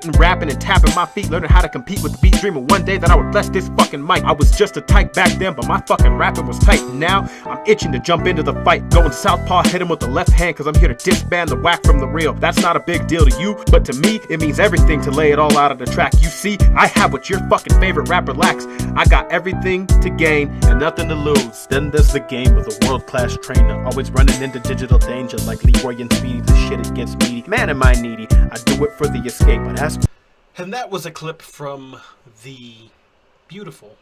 Listen, rapping and tapping my feet, learning how to compete with the beat, dreaming one day that I would bless this fucking mic. I was just a tyke back then, but my fucking rapping was tight. Now, I'm itching to jump into the fight. Going southpaw, hit him with the left hand, cause I'm here to disband the whack from the real. That's not a big deal to you, but to me, it means everything to lay it all out on the track. You see, I have what your fucking favorite rapper lacks. I got everything to gain and nothing to lose. Then there's the game with a world-class trainer, always running into digital danger like Leroy and Speedy. The shit, it gets meaty. Man, am I needy. I do it for the escape, but ask. And that was a clip from the beautiful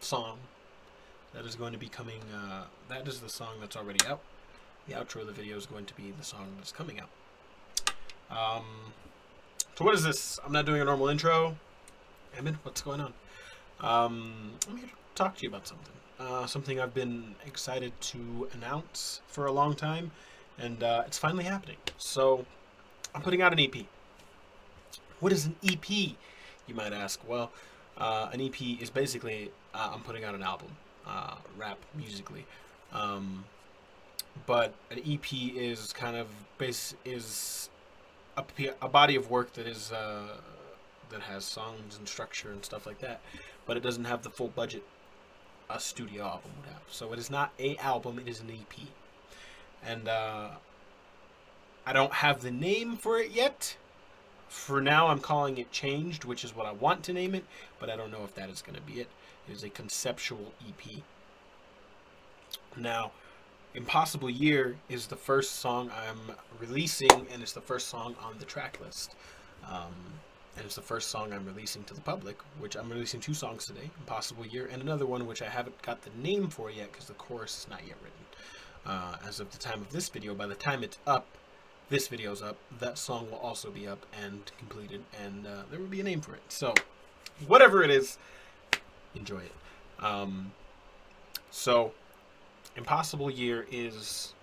song that is going to be coming. That is the song that's already out. The outro of the video is going to be the song that's coming out. So what is this? I'm not doing a normal intro. Emid, what's going on? I'm here to talk to you about something. Something I've been excited to announce for a long time, and it's finally happening. So I'm putting out an EP. What is an EP, you might ask? Well, an EP is basically I'm putting out an album, rap musically. But an EP is kind of a body of work that is that has songs and structure and stuff like that, but it doesn't have the full budget a studio album would have. So it is not a album; it is an EP, and I don't have the name for it yet. For now, I'm calling it Changed, which is what I want to name it, but I don't know if that is going to be it. It is a conceptual EP. Now, Impossible Year is the first song I'm releasing, and it's the first song on the track list. And it's the first song I'm releasing to the public, which I'm releasing 2 songs today, Impossible Year, and another one which I haven't got the name for yet because the chorus is not yet written. As of the time of this video, by the time it's up, this video's up, that song will also be up and completed, and there will be a name for it. So, whatever it is, enjoy it. So, Impossible Year is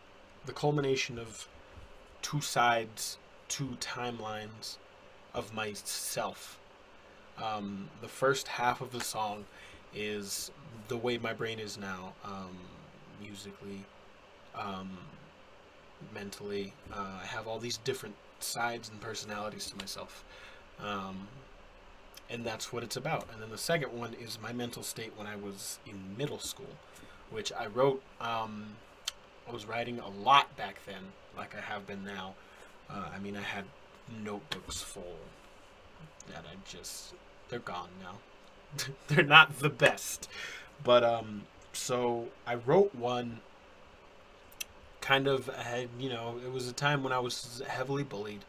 the culmination of 2 sides, 2 timelines of myself. The first half of the song is the way my brain is now, musically, mentally. I have all these different sides and personalities to myself, and that's what it's about. And then the second one is my mental state when I was in middle school, which I wrote. I was writing a lot back then, like I have been now. I mean, I had notebooks full that they're gone now. They're not the best, but so I wrote one. Kind of, it was a time when I was heavily bullied.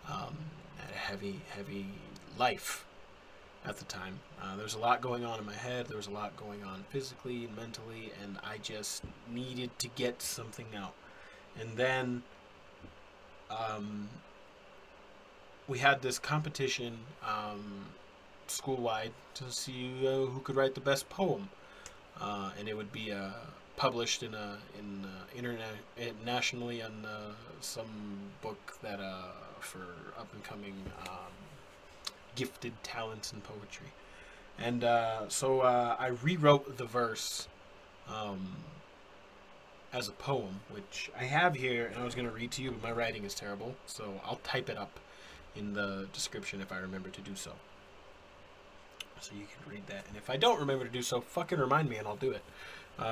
Had a heavy life at the time. There was a lot going on in my head. There was a lot going on physically and mentally, and I just needed to get something out. And then we had this competition school-wide to see who could write the best poem, and it would be published nationally on some book that for up and coming gifted talents in poetry. And so I rewrote the verse as a poem, which I have here, and I was going to read to you, but my writing is terrible, so I'll type it up in the description if I remember to do so. So you can read that. And if I don't remember to do so, fucking remind me and I'll do it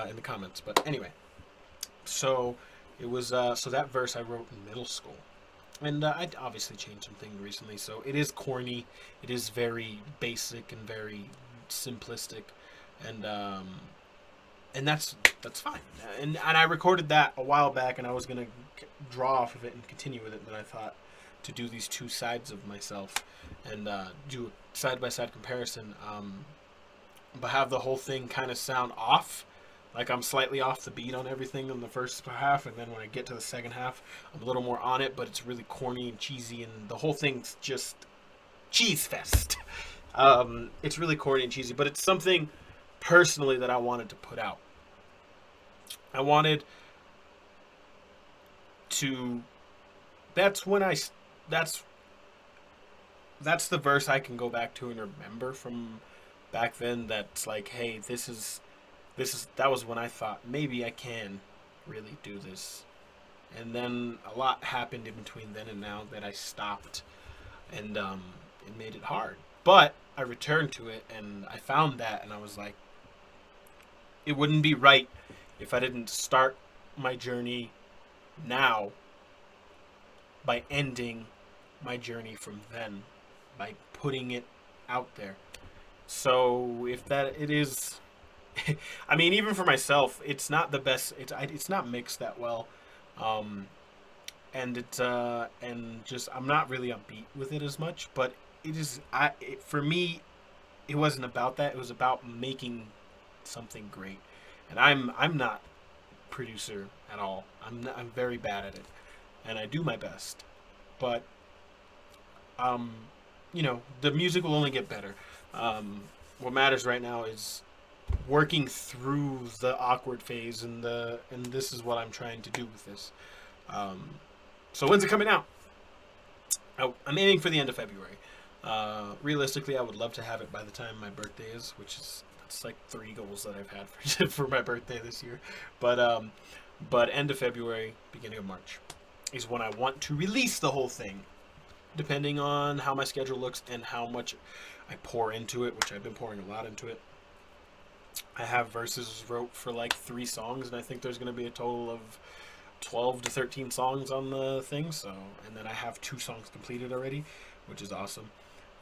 in the comments. But anyway, so it was so that verse I wrote in middle school. And I obviously changed some things recently, so it is corny. It is very basic and very simplistic, and that's fine. And I recorded that a while back, and I was gonna draw off of it and continue with it. And then I thought to do these 2 sides of myself and do a side-by-side comparison, but have the whole thing kind of sound off. Like I'm slightly off the beat on everything in the first half, and then when I get to the second half, I'm a little more on it, but it's really corny and cheesy, and the whole thing's just cheese fest. It's really corny and cheesy, but it's something personally that I wanted to put out. I wanted to. That's the verse I can go back to and remember from back then. That's like, hey, that was when I thought maybe I can really do this. And then a lot happened in between then and now that I stopped and it made it hard. But I returned to it, and I found that, and I was like, it wouldn't be right if I didn't start my journey now by ending my journey from then, by putting it out there. So if that it is, I mean, even for myself, it's not the best. It's not mixed that well, um, and and just I'm not really upbeat with it as much. But it is for me, it wasn't about that. It was about making something great, and I'm not producer at all. I'm very bad at it, and I do my best, but um, the music will only get better. What matters right now is working through the awkward phase, and this is what I'm trying to do with this. Um, so when's it coming out? I'm aiming for the end of February. Realistically, I would love to have it by the time my birthday is, which is it's like 3 goals that I've had for my birthday this year. But end of February, beginning of March is when I want to release the whole thing, depending on how my schedule looks and how much I pour into it, which I've been pouring a lot into it. I have verses wrote for like 3 songs, and I think there's going to be a total of 12 to 13 songs on the thing. So, and then I have 2 songs completed already, which is awesome.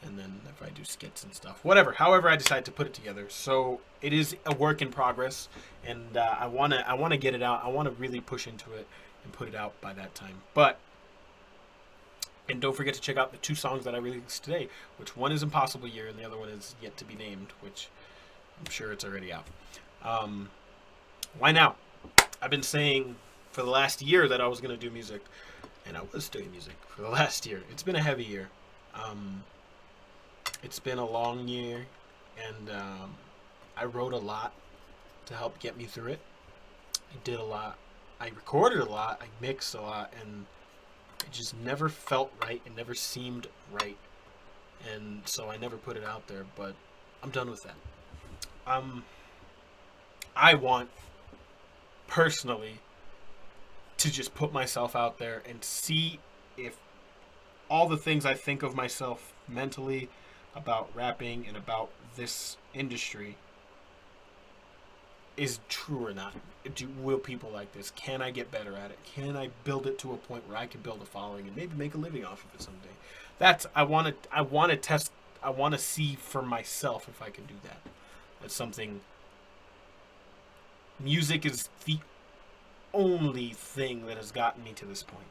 And then if I do skits and stuff, however I decide to put it together. So it is a work in progress, and I wanna get it out. I wanna really push into it and put it out by that time. And don't forget to check out the 2 songs that I released today, which one is Impossible Year and the other one is Yet to Be Named, which I'm sure it's already out. Why now? I've been saying for the last year that I was going to do music, and I was doing music for the last year. It's been a heavy year. It's been a long year, and I wrote a lot to help get me through it. I did a lot. I recorded a lot. I mixed a lot, and it just never felt right. It never seemed right, and so I never put it out there. But I'm done with that. I want personally to just put myself out there and see if all the things I think of myself mentally about rapping and about this industry is true or not. Will people like this? Can I get better at it? Can I build it to a point where I can build a following and maybe make a living off of it someday? I want to test. I want to see for myself if I can do that. That's something. Music is the only thing that has gotten me to this point.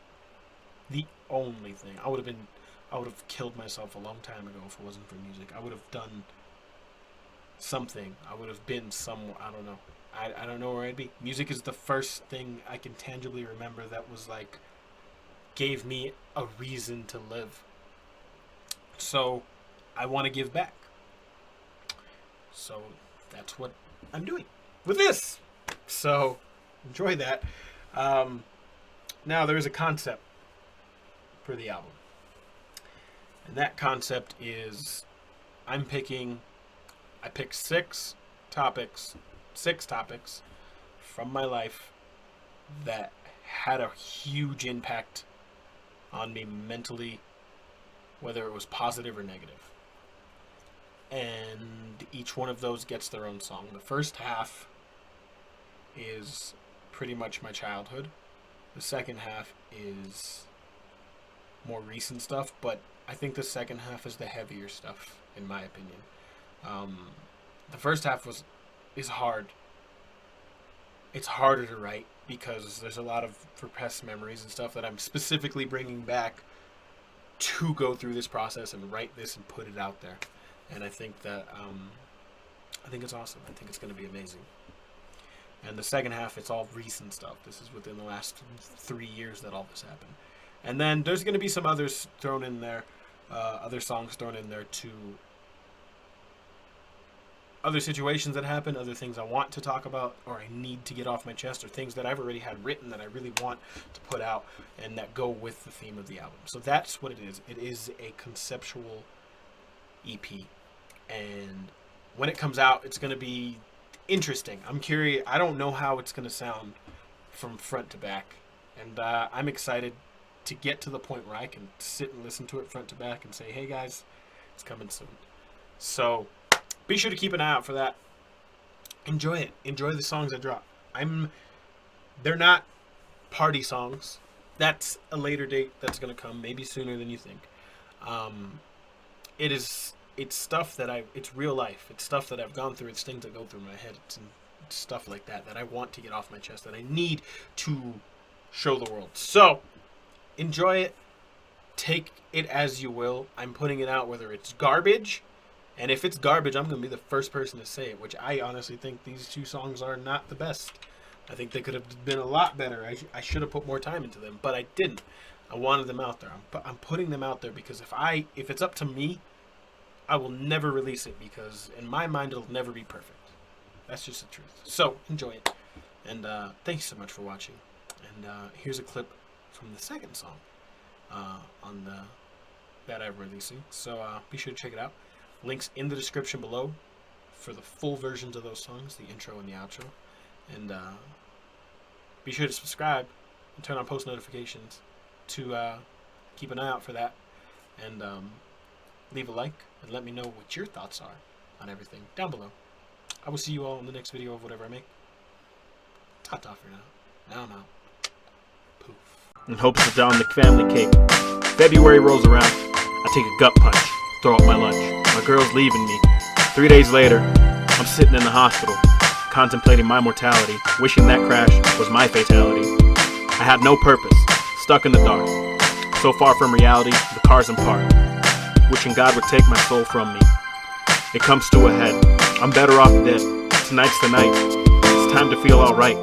The only thing. I would have killed myself a long time ago if it wasn't for music. I would have done something. I would have been somewhere. I don't know. I don't know where I'd be. Music is the first thing I can tangibly remember that was like, gave me a reason to live. So, I want to give back. So, that's what I'm doing with this. So, enjoy that. Now, there is a concept for the album. And that concept is I pick 6 topics from my life that had a huge impact on me mentally, whether it was positive or negative. And each one of those gets their own song. The first half is pretty much my childhood. The second half is more recent stuff, but I think the second half is the heavier stuff, in my opinion. The first half is hard. It's harder to write because there's a lot of repressed memories and stuff that I'm specifically bringing back to go through this process and write this and put it out there. And I think that I think it's awesome. I think it's going to be amazing. And the second half, it's all recent stuff. This is within the last 3 years that all this happened. And then there's going to be some others thrown in there, other songs thrown in there too. Other situations that happen, other things I want to talk about or I need to get off my chest, or things that I've already had written that I really want to put out and that go with the theme of the album. So that's what it is. It is a conceptual EP. And when it comes out, it's going to be interesting. I'm curious. I don't know how it's going to sound from front to back. And I'm excited to get to the point where I can sit and listen to it front to back and say, hey guys, it's coming soon. So be sure to keep an eye out for that. Enjoy it. Enjoy the songs I drop. They're not party songs. That's a later date that's going to come, maybe sooner than you think. It's stuff that it's real life. It's stuff that I've gone through. It's things that go through my head. It's stuff like that I want to get off my chest, that I need to show the world. So enjoy it. Take it as you will. I'm putting it out whether it's garbage, and if it's garbage, I'm going to be the first person to say it, which I honestly think these 2 songs are not the best. I think they could have been a lot better. I should have put more time into them, but I didn't. I wanted them out there. I'm putting them out there because if it's up to me, I will never release it, because in my mind it'll never be perfect. That's just the truth. So enjoy it, and thank you so much for watching. And here's a clip from the second song that I'm releasing. So be sure to check it out. Links in the description below for the full versions of those songs, the intro and the outro. And be sure to subscribe and turn on post notifications to keep an eye out for that. And leave a like and let me know what your thoughts are on everything down below. I will see you all in the next video of whatever I make. Ta-ta for now. Now I'm out. Poof. In hopes to down the family cake. February rolls around. I take a gut punch. Throw up my lunch. My girl's leaving me. 3 days later, I'm sitting in the hospital, contemplating my mortality, wishing that crash was my fatality. I had no purpose, stuck in the dark. So far from reality, the car's in park. Wishing God would take my soul from me. It comes to a head. I'm better off dead. Tonight's the night. It's time to feel alright.